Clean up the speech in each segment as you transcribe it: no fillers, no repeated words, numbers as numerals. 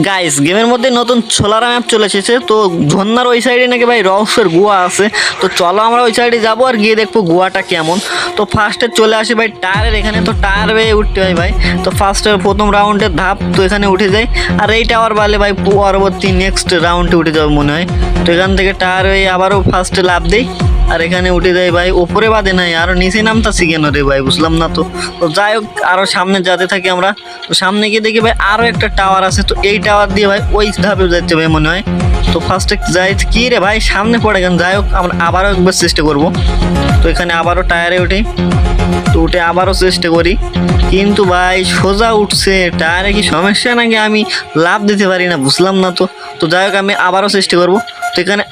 Guys গেমের মধ্যে নতুন ছোলারা ম্যাপ চলে এসেছে। তো ঝর্ণার ওই সাইডে নাকি ভাই রহস্যের গুহা আছে। তো চলো আমরা ওই সাইডে যাবো আর গিয়ে দেখবো গুহাটা কেমন। তো ফার্স্টে চলে আসি ভাই টায়ারের এখানে। তো টায়ার বেয়ে উঠতে হয় ভাই। তো ফার্স্টের প্রথম রাউন্ডের ধাপ তো এখানে উঠে যায়। আর এই টাওয়ার বালে ভাই পরবর্তী নেক্সট রাউন্ডে উঠে যাবে মনে হয়। তো এখান থেকে টায়ার হয়ে আবারও ফার্স্টে লাভ দেই আর এখানে উঠে যায় ভাই। ওপরে বাদে নাই আরো নিচে নামতাছি কেন রে ভাই, বুঝলাম না। তো তো যাই হোক আরো সামনে যেতে থাকি আমরা। তো সামনে গিয়ে দেখি ভাই আরো একটা টাওয়ার আছে। তো এই টাওয়ার দিয়ে ভাই ওই ধাপে যাইতে ভাই মনে হয়। তো ফার্স্টে যাই কি রে ভাই সামনে পড়ে গেল। যাই হোক আমরা আবারও একবার চেষ্টা করব। তো এখানে আবারও টায়ারে উঠি। তো উঠে আবারও চেষ্টা করি কিন্তু ভাই সোজা উঠছে। টায়ারে কি সমস্যা নাকি আমি লাভ দিতে পারি না, বুঝলাম না। তো তো যাই হোক আমি আবারও চেষ্টা করব। তো এখানে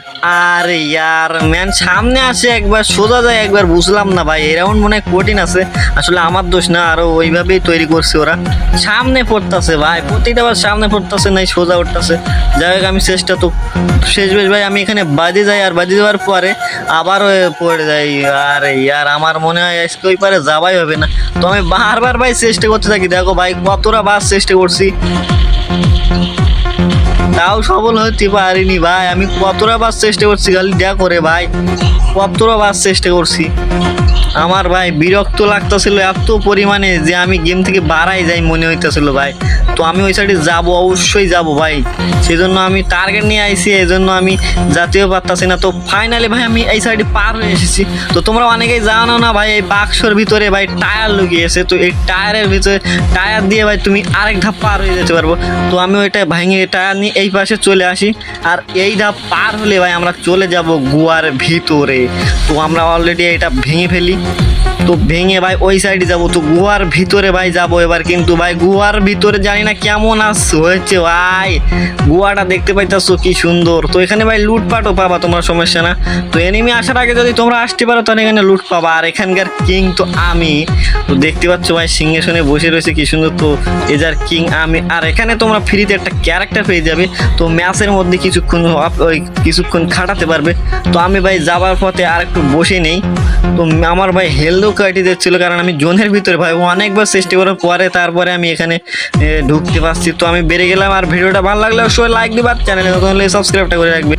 আরে ইয়ার ম্যান সামনে আসে একবার সোজা যায় একবার, বুঝলাম না ভাই। এই রাউন্ড মনে হয় কঠিন আছে। আসলে আমার দোষ না, আরো ওইভাবেই তৈরি করছে ওরা। সামনে পড়তেছে ভাই, প্রতিটা বার সামনে পড়তেছে নাই সোজা উঠতেছে। যাই হোক আমি চেষ্টা তো শেষ বেশ ভাই। আমি এখানে বাজে যাই আর বাজে যাওয়ার পরে আবারও পড়ে যাই। আরে ইয়ার আমার মনে হয় আজকে ওই পারে যাওয়াই হবে না। তো আমি বারবার ভাই চেষ্টা করতে থাকি। দেখো ভাই কতটা বার চেষ্টা করছি, তাও সফল হতে পারিনি ভাই। আমি কতটা বার চেষ্টা করছি খালি দেখো রে ভাই, কতটা বার চেষ্টা করছি। আমার ভাই বিরক্ত লাগতেছিল এত পরিমাণে যে আমি গেম থেকে বাড়াই যাই মনে হইতেছিল ভাই। তো আমি ওই সাইডে যাবো, অবশ্যই যাবো ভাই। সেজন্য আমি টার্গেট নিয়ে আইছি, এই জন্য আমি যেতেও পারতাছি না। তো ফাইনালি ভাই আমি এই সাইডে পার হয়ে এসেছি। তো তোমরা অনেকেই জানো না ভাই এই বাক্সর ভিতরে ভাই টায়ার লুকিয়েছে। তো এই টায়ারের ভিতরে টায়ার দিয়ে ভাই তুমি আরেক ধাপ পার হয়ে যেতে পারবো। তো আমি ওইটা ভেঙে টায়ার নিয়ে এই পাশে চলে আসি। আর এই ধাপ পার হলে ভাই আমরা চলে যাব গুহার ভিতরে। তো আমরা অলরেডি এটা ভেঙে ফেলি। তো ভেঙে ভাই ওই সাইডে যাব। তো গুহার ভিতরে ভাই যাব এবার। কিন্তু ভাই গুহার ভিতরে জানি না কেমন হয়েছে ভাই। গুহাটা দেখতে পাইতেছো কি সুন্দর। তো এখানে ভাই লুটপাটও পাবা তোমরা, সমস্যা না। তো এনিমি আসার আগে যদি তোমরা আসতে পারো তাহলে এখানে লুট পাবা। আর এখানকার কিং তো আমি। তো দেখতে পাচ্ছ ভাই সিংহাসনে বসে রয়েছে কি সুন্দর। তো এজার কিং আমি। আর এখানে তোমরা ফ্রিতে একটা ক্যারেক্টার পেয়ে যাবে। তো ম্যাচের মধ্যে কিছুক্ষণ খাটাতে পারবে। তো আমি ভাই যাবার পথে আর একটু বসে নেই। তো আমার ভাই হেলথও কাটি যাচ্ছিল কারণ আমি জোনের ভিতরে ভাই অনেকবার চেষ্টা করার পরে তারপরে আমি এখানে ঢুকতে পারছি। তো আমি বেড়ে গেলাম। আর ভিডিওটা ভালো লাগলে অবশ্যই লাইক দিবা, চ্যানেলে নতুন হলে সাবস্ক্রাইবটা করে রাখবে।